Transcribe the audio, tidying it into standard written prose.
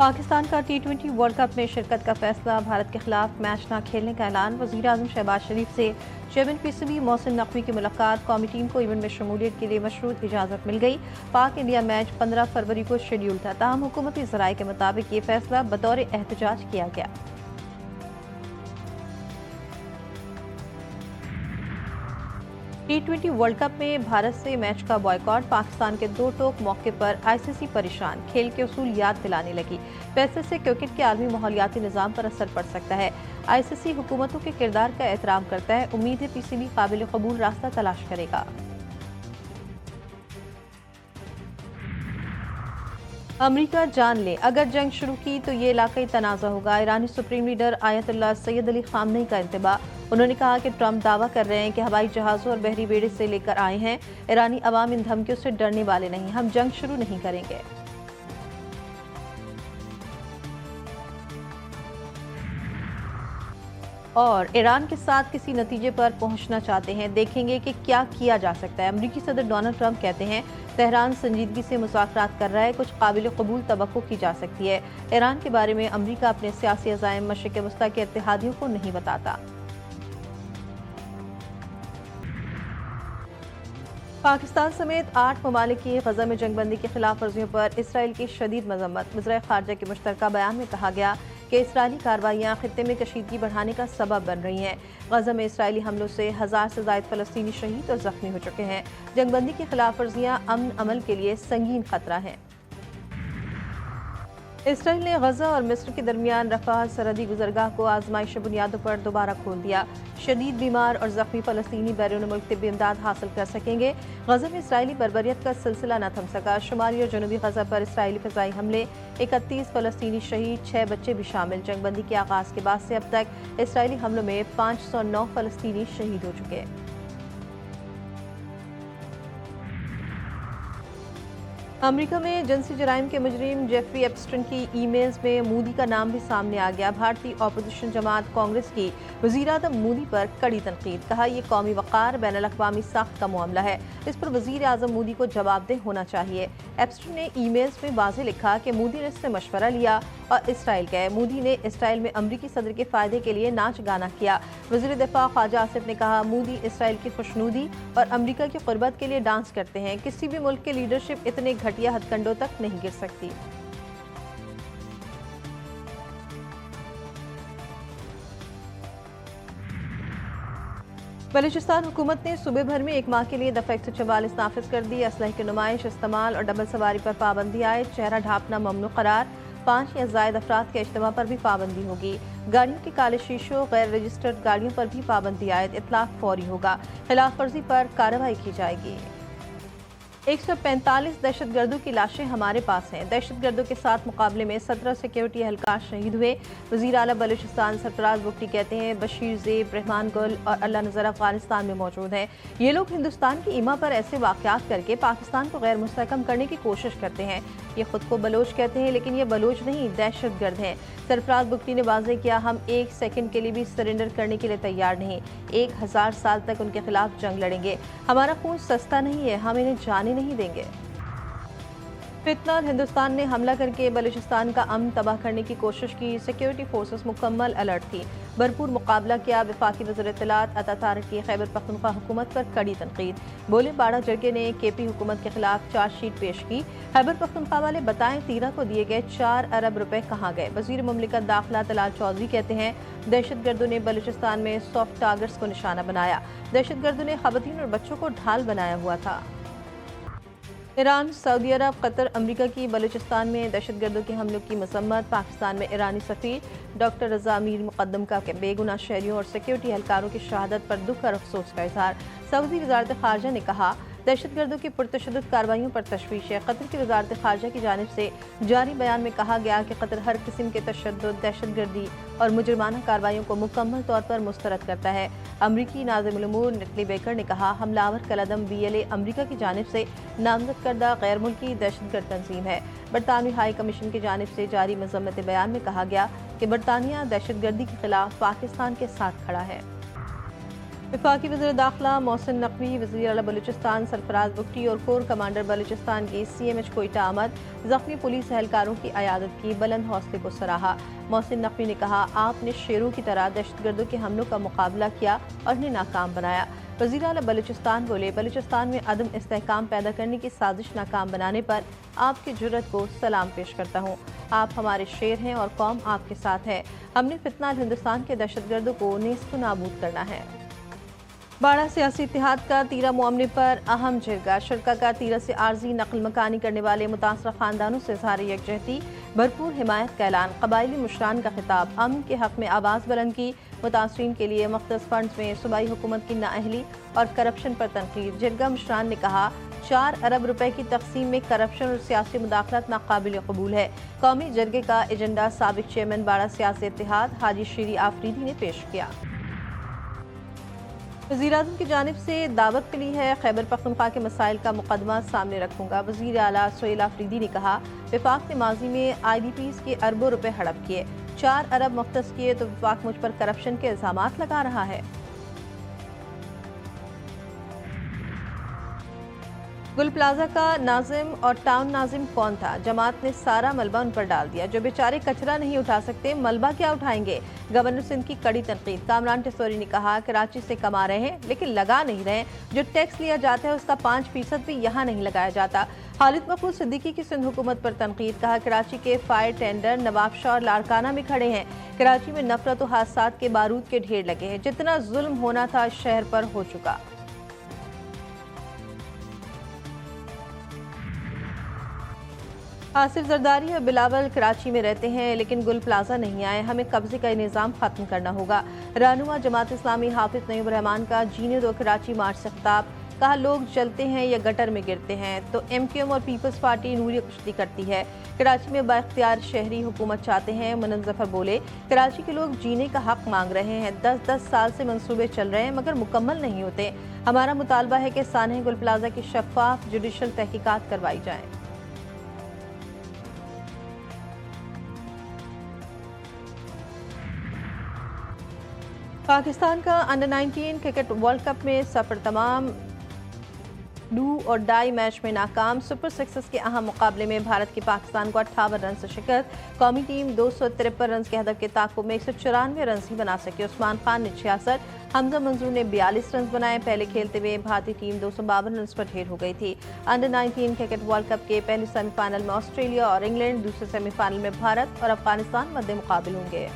पाकिस्तान का T20 world cup में शिरकत का फैसला, भारत के खिलाफ मैच न खेलने का ऐलान। वज़ीर आज़म शहबाज शरीफ से चेयरमैन PCB मोहसिन नकवी की मुलाकात, कौमी टीम को इवेंट में शमूलियत के लिए मशरूत इजाज़त मिल गई। पाक इंडिया मैच 15 फरवरी को शेड्यूल था, ताहम हुकूमती ज़राए के मुताबिक ये फैसला बतौर एहतजाज किया गया। T20 वर्ल्ड कप में भारत से मैच का बॉयकॉट, पाकिस्तान के दो टोक मौके पर ICC परेशान, खेल के उसूल याद दिलाने लगी। फैसले से क्रिकेट के आलमी माहौलियाती निज़ाम पर असर पड़ सकता है। ICC हुकूमतों के किरदार का एहतराम करता है, उम्मीद है PCB काबिल कबूल रास्ता तलाश करेगा। अमरीका जान ले, अगर जंग शुरू की तो ये इलाकाई तनाज़ा होगा। ईरानी supreme leader Ayatollah Sayyid Ali Khamenei का इंतबा। उन्होंने कहा कि ट्रंप दावा कर रहे हैं कि हवाई जहाज़ों और बहरी बेड़े से लेकर आए हैं। ईरानी अवाम इन धमकियों से डरने वाले नहीं, हम जंग शुरू नहीं करेंगे। और ईरान के साथ किसी नतीजे पर पहुंचना चाहते हैं, देखेंगे कि क्या किया जा सकता है। अमरीकी सदर डोनाल्ड ट्रंप कहते हैं तेहरान संजीदगी से मुज़ाकरात कर रहा है, कुछ काबिल कबूल तवक्को की जा सकती है। ईरान के बारे में अमरीका अपने सियासी अज़ाइम मशरिक़ वस्ता के इत्तेहादियों को नहीं बताता। पाकिस्तान समेत 8 ममालिक की गजा में जंगबंदी की खिलाफ वर्जियों पर इसराइल की शदीद मजम्मत। वज़ीर ख़ारजा के मुश्तरका बयान में कहा गया कि इसराइली कार्रवाइयाँ खित्ते में कशीदगी बढ़ाने का सबब बन रही हैं। गजा में इसराइली हमलों से 1000 से ज़ायद फ़लस्तीनी शहीद और ज़ख्मी हो चुके हैं। जंगबंदी की खिलाफ वर्जियाँ अमन अमल के लिए संगीन खतरा हैं। इसराइल ने गजा और मिस्र के दरमियान रफ़ाह सरहदी गुज़रगाह को आज़माइशी बुनियादों पर दोबारा खोल दिया। शदीद बीमार और ज़ख्मी फ़लस्तीनी बैरून मुल्क तिब्बी इमदाद हासिल कर सकेंगे। गजा में इसराइली बर्बरियत का सिलसिला न थम सका। शुमाली और जनूबी गजा पर इसराइली फ़िज़ाई हमले, 31 फ़लस्तीनी शहीद, 6 बच्चे भी शामिल। जंगबंदी के आगाज़ के बाद से अब तक इसराइली हमलों में 509 फ़लस्तीनी शहीद हो चुके हैं। अमेरिका में जिनसी जराइम के मुजरिम जेफरी एप्स्टन की ईमेल्स में मोदी का नाम भी सामने आ गया। भारतीय अपोजिशन जमात कांग्रेस की वज़ीर आज़म मोदी पर कड़ी तनकीद, कहा यह कौमी वक़ार बैनुल-अक़वामी साख्त का मामला है, इस पर वज़ीर आज़म मोदी को जवाबदेह होना चाहिए। एप्स्टन ने ईमेल्स में वाज़ेह लिखा कि मोदी ने इससे मशवरा लिया और इसराइल गए। मोदी ने इसराइल में अमरीकी सदर के फ़ायदे के लिए नाच गाना किया। वज़ीर दिफ़ा ख्वाजा आसिफ ने कहा मोदी इसराइल की खुशनुदी और अमरीका की क़ुर्बत के लिए डांस करते हैं। किसी भी मुल्क की लीडरशिप इतने घटिया हथकंडों तक नहीं गिर सकती। बलूचिस्तान हुकूमत ने सूबे भर में एक माह के लिए दफ़ा 144 नाफिज कर दी। असलहे की नुमाइश, इस्तेमाल और डबल सवारी पर पाबंदी आए। चेहरा ढांपना ममनू करार। 5 या ज़ायद अफराद के इज्तिमा पर भी पाबंदी होगी। गाड़ियों के काले शीशों, गैर रजिस्टर्ड गाड़ियों पर भी पाबंदी आयद। इतलाक फौरी होगा, खिलाफ वर्जी पर कार्रवाई की जाएगी। 145 दहशतगर्दों की लाशें हमारे पास हैं। दहशतगर्दों के साथ मुकाबले में 17 सिक्योरिटी एहलकार शहीद हुए। वज़ीर आला बलूचिस्तान सरफराज बुगटी कहते हैं बशीर ज़ेब, रहमान गुल और अल्लाह नज़र अफगानिस्तान में मौजूद हैं। ये लोग हिंदुस्तान की ईमा पर ऐसे वाक़यात करके पाकिस्तान को गैर मुस्तहकम करने की कोशिश करते हैं। ये खुद को बलोच कहते हैं, लेकिन ये बलोच नहीं, दहशतगर्द हैं। सरफराज बुगटी ने वाज़ेह किया हम 1 सेकंड के लिए भी सरेंडर करने के लिए तैयार नहीं। 1000 साल तक उनके खिलाफ जंग लड़ेंगे। हमारा खून सस्ता नहीं है, हम इन्हें जाने नहीं देंगे। फितना और हिंदुस्तान ने हमला करके बलूचिस्तान का अमन तबाह करने की कोशिश की। सिक्योरिटी फोर्सेस मुकम्मल अलर्ट थी, भरपूर मुकाबला किया। वफाकी वज़ीर इत्तलात अता तारिक की खैबर पख्तूनख्वा हुकूमत पर कड़ी तनकीद। बोले बाड़ा जरगे ने KP हुकूमत के खिलाफ चार्जशीट पेश की। खैबर पख्तूनख्वा वाले बताएं तीरा को दिए गए 4 अरब रुपए कहाँ गए। वज़ीर मुमलिकत दाखिला तलाल चौधरी कहते हैं दहशतगर्दों ने बलूचिस्तान में सॉफ्ट टारगेट्स को निशाना बनाया। दहशतगर्दों ने ख़वातीन और बच्चों को ढाल बनाया हुआ था। ईरान, सऊदी अरब, कतर, अमरीका की बलूचिस्तान में दहशतगर्दों के हमलों की मसम्मत। पाकिस्तान में ईरानी सफ़ीर डॉक्टर रज़ा मीर मुक़द्दम का बेगुनाह शहरियों और सिक्योरिटी एहलकारों की शहादत पर दुख और अफसोस का इज़हार। सऊदी वज़ारत ख़ारजा ने कहा दहशतगर्दों की पुरतशद्दुद कार्रवाइयों पर तशवीश है। कतर की वज़ारत ख़ारजा की जानिब से जारी बयान में कहा गया कि कतर हर किस्म के तशद्दुद, दहशतगर्दी और मुजरमाना कार्रवाइयों को मुकम्मल तौर पर मुस्तरद करता है। अमरीकी नाज़िमुल उमूर निकली बेकर ने कहा हमलावर कलअदम BLA अमरीका की जानिब से नामजद करदा गैर मुल्की दहशतगर्द तंजीम है। बरतानवी हाई कमीशन की जानिब से जारी मज़म्मत बयान में कहा गया कि बरतानिया दहशतगर्दी के खिलाफ पाकिस्तान के साथ खड़ा है। वफाकी वज़ीर दाखिला मोहसिन नकवी, वज़ीर आला बलूचिस्तान सरफराज बुगटी और कोर कमांडर बलूचिस्तान की CMH कोयटा आमद, जख्मी पुलिस एहलकारों की अयादत की, बुलंद हौसले को सराहा। मोहसिन नकवी ने कहा, आपने शेरों की तरह दहशतगर्दों के हमलों का मुकाबला किया और उन्हें नाकाम बनाया। वज़ीर आला बलूचिस्तान बोले, बलूचिस्तान में अदम इस्तेहकाम पैदा करने की साजिश नाकाम बनाने पर आपकी जुर्रत को सलाम पेश करता हूँ। आप हमारे शेर हैं और कौम आपके साथ है। हमने फितना हिंदुस्तान के दहशतगर्दों को नेस्त नाबूद करना है। बाड़ा सियासी इत्तेहाद का तीरा मुआमले पर अहम जिरगा, शुरका का तीरा से आर्जी नकल मकानी करने वाले मुतासरा खानदानों से इज़हार यकजहती, भरपूर हिमायत का ऐलान, कबायली मुशरान का खिताब, अमन के हक में आवाज़ बुलंद की, मुतासरीन के लिए मख्तस फंड्स में सूबाई हुकूमत की नाअहली और करप्शन पर तनकीद। जिरगा मुशरान ने कहा, 4 अरब रुपए की तकसीम में करप्शन और सियासी मुदाखलत नाकाबिल कबूल है। कौमी जरगे का एजेंडा साबिक चेयरमैन बाड़ा सियासी इत्तेहाद हाजी शीरी आफरीदी ने पेश किया। वज़ीर-ए-आज़म की जानिब से दावत मिली है, खैबर पख्तूनख्वा के मसाइल का मुकदमा सामने रखूंगा। वज़ीर आला सुहेल आफरीदी ने कहा, वफाक ने माजी में IDPs के अरबों रुपए हड़प किए, 4 अरब मुख्तस किए तो वफाक मुझ पर करप्शन के इल्ज़ामात लगा रहा है। गुल प्लाजा का नाजिम और टाउन नाजिम कौन था? जमात ने सारा मलबा उन पर डाल दिया। जो बेचारे कचरा नहीं उठा सकते, मलबा क्या उठाएंगे? गवर्नर सिंध की कड़ी तनकीद। कामरान टिसोरी ने कहा, कराची से कमा रहे हैं लेकिन लगा नहीं रहे। जो टैक्स लिया जाता है उसका 5% भी यहाँ नहीं लगाया जाता। खालिद मकबूल सिद्दीकी की सिंध हुकूमत पर तनकीद। कहा, कराची के फायर टेंडर नवाब शाह और लाड़काना में खड़े हैं। कराची में नफरत और हादसात के बारूद के ढेर लगे हैं। जितना जुल्म होना था शहर पर हो चुका। आसिफ जरदारी और बिलावल कराची में रहते हैं लेकिन गुल प्लाजा नहीं आए। हमें कब्जे का निज़ाम खत्म करना होगा। रहनुमा जमात इस्लामी हाफिज नईम रहमान का जीने दो कराची मार्च से खिताब। कहा, लोग चलते हैं या गटर में गिरते हैं तो MQM और पीपल्स पार्टी नूरिया कुश्ती करती है। कराची में बाइख्तियार शहरी हुकूमत चाहते हैं। मुनव्वर जफर बोले, कराची के लोग जीने का हक मांग रहे हैं। 10-10 साल से मंसूबे चल रहे हैं मगर मुकम्मल नहीं होते। हमारा मुतालबा है कि सानह गुल प्लाजा की शफाफ जुडिशल तहकीकात करवाई जाए। पाकिस्तान का अंडर-19 क्रिकेट वर्ल्ड कप में सफर तमाम। डू और डाई मैच में नाकाम। सुपर सिक्सेस के अहम मुकाबले में भारत की पाकिस्तान को 58 रन से शिकस्त। कौमी टीम 253 रन के हदफ के ताक़ुब में 194 रन ही बना सके। उस्मान खान ने 66, हमजा मंजूर ने 42 रन बनाए। पहले खेलते हुए भारतीय टीम 252 रन पर ढेर हो गई थी। अंडर-19 क्रिकेट वर्ल्ड कप के पहले सेमीफाइनल में ऑस्ट्रेलिया और इंग्लैंड, दूसरे सेमीफाइनल में भारत और अफगानिस्तान मध्य मुकाबले होंगे।